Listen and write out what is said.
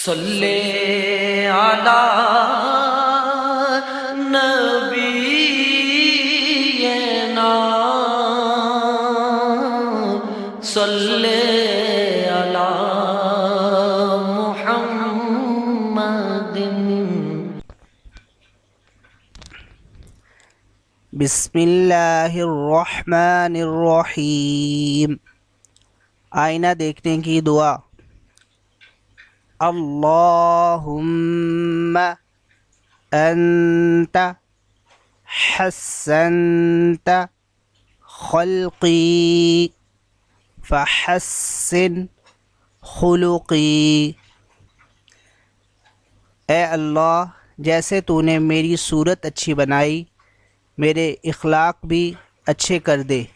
सल्ले अला नबीना सल्ले अला मुहम्मदिन। बिस्मिल्लाहिर्रहमानिर्रहीम। आईना देखने की दुआ। अल्लाहुम्मा अंता हस्सनता खल्क़ी फहस्सिन खुलुक़ी। ए अल्लाह, जैसे तूने मेरी सूरत अच्छी बनाई, मेरे इखलाक भी अच्छे कर दे।